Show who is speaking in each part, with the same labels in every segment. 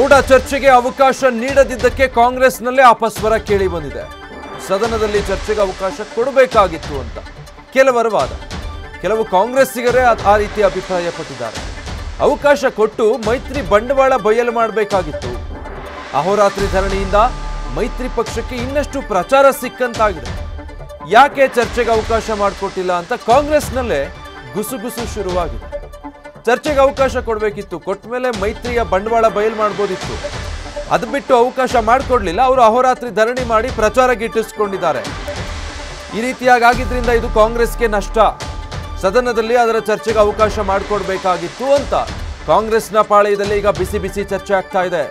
Speaker 1: ಮೂಡ ಚರ್ಚೆಗೆ ಅವಕಾಶ ನೀಡದಿದ್ದಕ್ಕೆ ಕಾಂಗ್ರೆಸ್ನಲ್ಲೇ ಅಪಸ್ವರ ಕೇಳಿ ಬಂದಿದೆ. ಸದನದಲ್ಲಿ ಚರ್ಚೆಗೆ ಅವಕಾಶ ಕೊಡಬೇಕಾಗಿತ್ತು ಅಂತ ಕೆಲವರ ವಾದ. ಕೆಲವು ಕಾಂಗ್ರೆಸ್ಸಿಗರೇ ಆ ರೀತಿ ಅಭಿಪ್ರಾಯ ಪಟ್ಟಿದ್ದಾರೆ. ಅವಕಾಶ ಕೊಟ್ಟು ಮೈತ್ರಿ ಬಂಡವಾಳ ಬಯಲು ಮಾಡಬೇಕಾಗಿತ್ತು. ಅಹೋರಾತ್ರಿ ಧರಣಿಯಿಂದ ಮೈತ್ರಿ ಪಕ್ಷಕ್ಕೆ ಇನ್ನಷ್ಟು ಪ್ರಚಾರ ಸಿಕ್ಕಂತಾಗಿದೆ. ಯಾಕೆ ಚರ್ಚೆಗೆ ಅವಕಾಶ ಮಾಡಿಕೊಟ್ಟಿಲ್ಲ ಅಂತ ಕಾಂಗ್ರೆಸ್ನಲ್ಲೇ ಗುಸುಗುಸು ಶುರುವಾಗಿದೆ. ಚರ್ಚೆಗೆ ಅವಕಾಶ ಕೊಡಬೇಕಿತ್ತು, ಕೊಟ್ಟ ಮೇಲೆ ಮೈತ್ರಿಯ ಬಂಡವಾಳ ಬಯಲು ಮಾಡ್ಬೋದಿತ್ತು. ಅದು ಬಿಟ್ಟು ಅವಕಾಶ ಮಾಡಿಕೊಡ್ಲಿಲ್ಲ. ಅವರು ಅಹೋರಾತ್ರಿ ಧರಣಿ ಮಾಡಿ ಪ್ರಚಾರ ಗಿಟ್ಟಿಸ್ಕೊಂಡಿದ್ದಾರೆ. ಈ ರೀತಿಯಾಗಿ ಆಗಿದ್ರಿಂದ ಇದು ಕಾಂಗ್ರೆಸ್ಗೆ ನಷ್ಟ. ಸದನದಲ್ಲಿ ಅದರ ಚರ್ಚೆಗೆ ಅವಕಾಶ ಮಾಡಿಕೊಡ್ಬೇಕಾಗಿತ್ತು ಅಂತ ಕಾಂಗ್ರೆಸ್ನ ಪಾಳೆಯದಲ್ಲಿ ಈಗ ಬಿಸಿ ಬಿಸಿ ಚರ್ಚೆ ಆಗ್ತಾ ಇದೆ.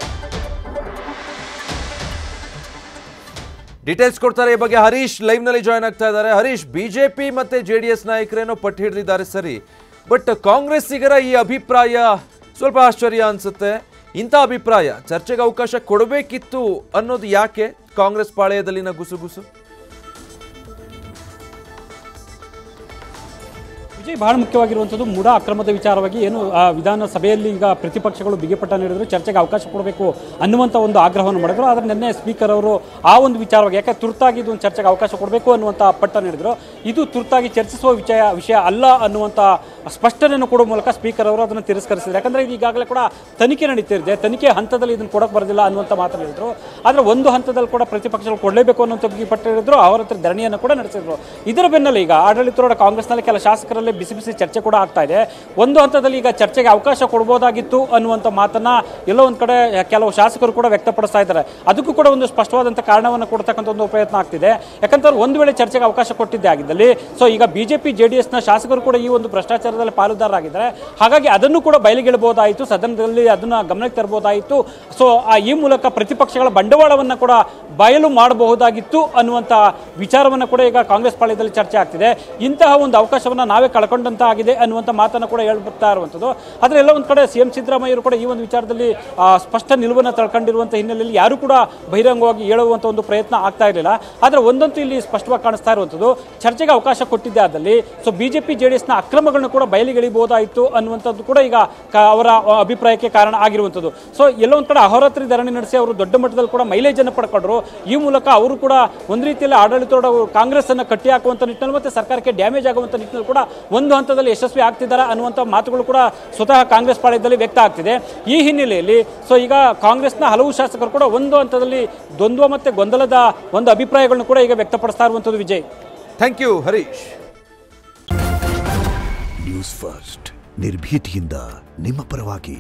Speaker 1: ಡೀಟೇಲ್ಸ್ ಕೊಡ್ತಾರೆ ಈ ಬಗ್ಗೆ ಹರೀಶ್ ಲೈವ್ ನಲ್ಲಿ ಜಾಯ್ನ್ ಆಗ್ತಾ ಇದ್ದಾರೆ. ಹರೀಶ್, ಬಿಜೆಪಿ ಮತ್ತೆ ಜೆಡಿಎಸ್ ನಾಯಕರೇನೋ ಪಟ್ಟು ಹಿಡಿದಿದ್ದಾರೆ ಸರಿ, ಬಟ್ ಕಾಂಗ್ರೆಸ್ಸಿಗರ ಈ ಅಭಿಪ್ರಾಯ ಸ್ವಲ್ಪ ಆಶ್ಚರ್ಯ ಅನ್ಸುತ್ತೆ. ಇಂಥ ಅಭಿಪ್ರಾಯ ಚರ್ಚೆಗೆ ಅವಕಾಶ ಕೊಡಬೇಕಿತ್ತು ಅನ್ನೋದು ಯಾಕೆ ಕಾಂಗ್ರೆಸ್ ಪಾಳೆಯದಲ್ಲಿನ ಗುಸುಗುಸು?
Speaker 2: ವಿಜಯ್, ಬಹಳ ಮುಖ್ಯವಾಗಿರುವಂಥದ್ದು ಮೂಡ ಅಕ್ರಮದ ವಿಚಾರವಾಗಿ ಏನು ವಿಧಾನಸಭೆಯಲ್ಲಿ ಈಗ ಪ್ರತಿಪಕ್ಷಗಳು ಬಿಗಿಪಟ್ಟ ನೀಡಿದ್ರು, ಚರ್ಚೆಗೆ ಅವಕಾಶ ಕೊಡಬೇಕು ಅನ್ನುವಂಥ ಒಂದು ಆಗ್ರಹವನ್ನು ಮಾಡಿದ್ರು. ಆದರೆ ನಿನ್ನೆ ಸ್ಪೀಕರ್ ಅವರು ಆ ಒಂದು ವಿಚಾರವಾಗಿ ಯಾಕೆ ತುರ್ತಾಗಿ ಇದು ಚರ್ಚೆಗೆ ಅವಕಾಶ ಕೊಡಬೇಕು ಅನ್ನುವಂಥ ಪಟ್ಟ ನೀಡಿದ್ರು. ಇದು ತುರ್ತಾಗಿ ಚರ್ಚಿಸುವ ವಿಷಯ ಅಲ್ಲ ಅನ್ನುವಂಥ ಸ್ಪಷ್ಟನೆಯನ್ನು ಕೊಡುವ ಮೂಲಕ ಸ್ಪೀಕರ್ ಅವರು ಅದನ್ನು ತಿರಸ್ಕರಿಸಿದ್ರು. ಯಾಕಂದರೆ ಇದು ಈಗಾಗಲೇ ಕೂಡ ತನಿಖೆ ನಡೀತಿದೆ, ತನಿಖೆ ಹಂತದಲ್ಲಿ ಇದನ್ನು ಕೊಡೋಕೆ ಬರೋದಿಲ್ಲ ಅನ್ನುವಂಥ ಮಾತನ್ನು ಹೇಳಿದ್ರು. ಆದರೆ ಒಂದು ಹಂತದಲ್ಲಿ ಕೂಡ ಪ್ರತಿಪಕ್ಷಗಳು ಕೊಡಲೇಬೇಕು ಅನ್ನುವಂಥ ಬಿಗಿಪಟ್ಟ ಹೇಳಿದ್ರು. ಅವರ ಹತ್ರ ಧರಣಿಯನ್ನು ಕೂಡ ನಡೆಸಿದ್ರು. ಇದರ ಬೆನ್ನಲ್ಲೇ ಈಗ ಆಡಳಿತಾರೂಢ ಕಾಂಗ್ರೆಸ್ನಲ್ಲಿ ಕೆಲ ಶಾಸಕರಲ್ಲಿ ಬಿಸಿ ಬಿಸಿ ಚರ್ಚೆ ಕೂಡ ಆಗ್ತಾ ಇದೆ. ಒಂದು ಹಂತದಲ್ಲಿ ಈಗ ಚರ್ಚೆಗೆ ಅವಕಾಶ ಕೊಡಬಹುದಾಗಿತ್ತು ಅನ್ನುವಂಥ ಮಾತನ್ನ ಎಲ್ಲೋ ಒಂದು ಕಡೆ ಕೆಲವು ಶಾಸಕರು ಕೂಡ ವ್ಯಕ್ತಪಡಿಸ್ತಾ ಇದ್ದಾರೆ. ಅದಕ್ಕೂ ಕೂಡ ಒಂದು ಸ್ಪಷ್ಟವಾದಂಥ ಕಾರಣವನ್ನು ಕೊಡ್ತಕ್ಕಂಥ ಒಂದು ಪ್ರಯತ್ನ ಆಗ್ತಿದೆ. ಯಾಕಂದ್ರೆ ಒಂದು ವೇಳೆ ಚರ್ಚೆಗೆ ಅವಕಾಶ ಕೊಟ್ಟಿದ್ದೇ ಆಗಿದ್ದಲ್ಲಿ ಸೊ ಈಗ ಬಿಜೆಪಿ ಜೆಡಿಎಸ್ನ ಶಾಸಕರು ಕೂಡ ಈ ಒಂದು ಭ್ರಷ್ಟಾಚಾರದಲ್ಲಿ ಪಾಲುದಾರರಾಗಿದ್ದಾರೆ. ಹಾಗಾಗಿ ಅದನ್ನು ಕೂಡ ಬಯಲಿಗೆಳಬಹುದಾಯಿತು, ಸದನದಲ್ಲಿ ಅದನ್ನ ಗಮನಕ್ಕೆ ತರಬಹುದಾಯಿತು. ಸೊ ಈ ಮೂಲಕ ಪ್ರತಿಪಕ್ಷಗಳ ಬಂಡವಾಳವನ್ನು ಕೂಡ ಬಯಲು ಮಾಡಬಹುದಾಗಿತ್ತು ಅನ್ನುವಂಥ ವಿಚಾರವನ್ನು ಕೂಡ ಈಗ ಕಾಂಗ್ರೆಸ್ ಪಾಳ್ಯದಲ್ಲಿ ಚರ್ಚೆ ಆಗ್ತಿದೆ. ಇಂತಹ ಒಂದು ಅವಕಾಶವನ್ನು ನಾವೇ ಕಳ್ಕೊಂಡಂತ ಆಗಿದೆ ಅನ್ನುವಂಥ ಮಾತನ್ನು ಕೂಡ ಹೇಳ್ಬಿಡ್ತಾ ಇರುವಂಥದ್ದು. ಆದರೆ ಎಲ್ಲ ಒಂದು ಕಡೆ ಸಿಎಂ ಸಿದ್ದರಾಮಯ್ಯರು ಕೂಡ ಈ ಒಂದು ವಿಚಾರದಲ್ಲಿ ಸ್ಪಷ್ಟ ನಿಲುವನ್ನು ತಳ್ಕೊಂಡಿರುವಂಥ ಹಿನ್ನೆಲೆಯಲ್ಲಿ ಯಾರು ಕೂಡ ಬಹಿರಂಗವಾಗಿ ಹೇಳುವಂಥ ಒಂದು ಪ್ರಯತ್ನ ಆಗ್ತಾ ಇರಲಿಲ್ಲ. ಆದರೆ ಒಂದಂತೂ ಇಲ್ಲಿ ಸ್ಪಷ್ಟವಾಗಿ ಕಾಣಿಸ್ತಾ ಇರುವಂಥದ್ದು, ಚರ್ಚೆಗೆ ಅವಕಾಶ ಕೊಟ್ಟಿದ್ದೆ ಆದಲ್ಲಿ ಸೊ ಬಿಜೆಪಿ ಜೆಡಿಎಸ್ನ ಅಕ್ರಮಗಳನ್ನು ಕೂಡ ಬಯಲಿಗೆಳಿಬಹುದಾಯಿತು ಅನ್ನುವಂಥದ್ದು ಕೂಡ ಈಗ ಅವರ ಅಭಿಪ್ರಾಯಕ್ಕೆ ಕಾರಣ ಆಗಿರುವಂಥದ್ದು. ಸೊ ಎಲ್ಲೋ ಒಂದು ಕಡೆ ಅಹೋರಾತ್ರಿ ಧರಣಿ ನಡೆಸಿ ಅವರು ದೊಡ್ಡ ಮಟ್ಟದಲ್ಲಿ ಕೂಡ ಮೈಲೇಜ್ ಅನ್ನು ಪಡ್ಕೊಂಡ್ರು. ಈ ಮೂಲಕ ಅವರು ಕೂಡ ಒಂದು ರೀತಿಯಲ್ಲಿ ಆಡಳಿತೋಡ ಕಾಂಗ್ರೆಸ್ ಅನ್ನು ಕಟ್ಟಿ ಹಾಕುವಂಥ ನಿಟ್ಟಿನಲ್ಲಿ ಮತ್ತೆ ಸರ್ಕಾರಕ್ಕೆ ಡ್ಯಾಮೇಜ್ ಆಗುವಂಥ ನಿಟ್ಟಿನಲ್ಲಿ ಕೂಡ ಒಂದು ಹಂತದಲ್ಲಿ ಯಶಸ್ವಿ ಆಗ್ತಿದ್ದಾರೆ ಅನ್ನುವಂಥ ಮಾತುಗಳು ಕೂಡ ಸ್ವತಃ ಕಾಂಗ್ರೆಸ್ ಪಾಳ್ಯದಲ್ಲಿ ವ್ಯಕ್ತ ಆಗ್ತಿದೆ. ಈ ಹಿನ್ನೆಲೆಯಲ್ಲಿ ಸೊ ಈಗ ಕಾಂಗ್ರೆಸ್ನ ಹಲವು ಶಾಸಕರು ಕೂಡ ಒಂದು ಹಂತದಲ್ಲಿ ದ್ವಂದ್ವ ಮತ್ತೆ ಗೊಂದಲದ ಒಂದು ಅಭಿಪ್ರಾಯಗಳನ್ನು ಕೂಡ ಈಗ ವ್ಯಕ್ತಪಡಿಸ್ತಾ ಇರುವಂಥದ್ದು. Vijay,
Speaker 1: thank you Harish.
Speaker 3: News first ನಿರ್ಭೀತಿಯಿಂದ ನಿಮ್ಮ ಪರವಾಗಿ.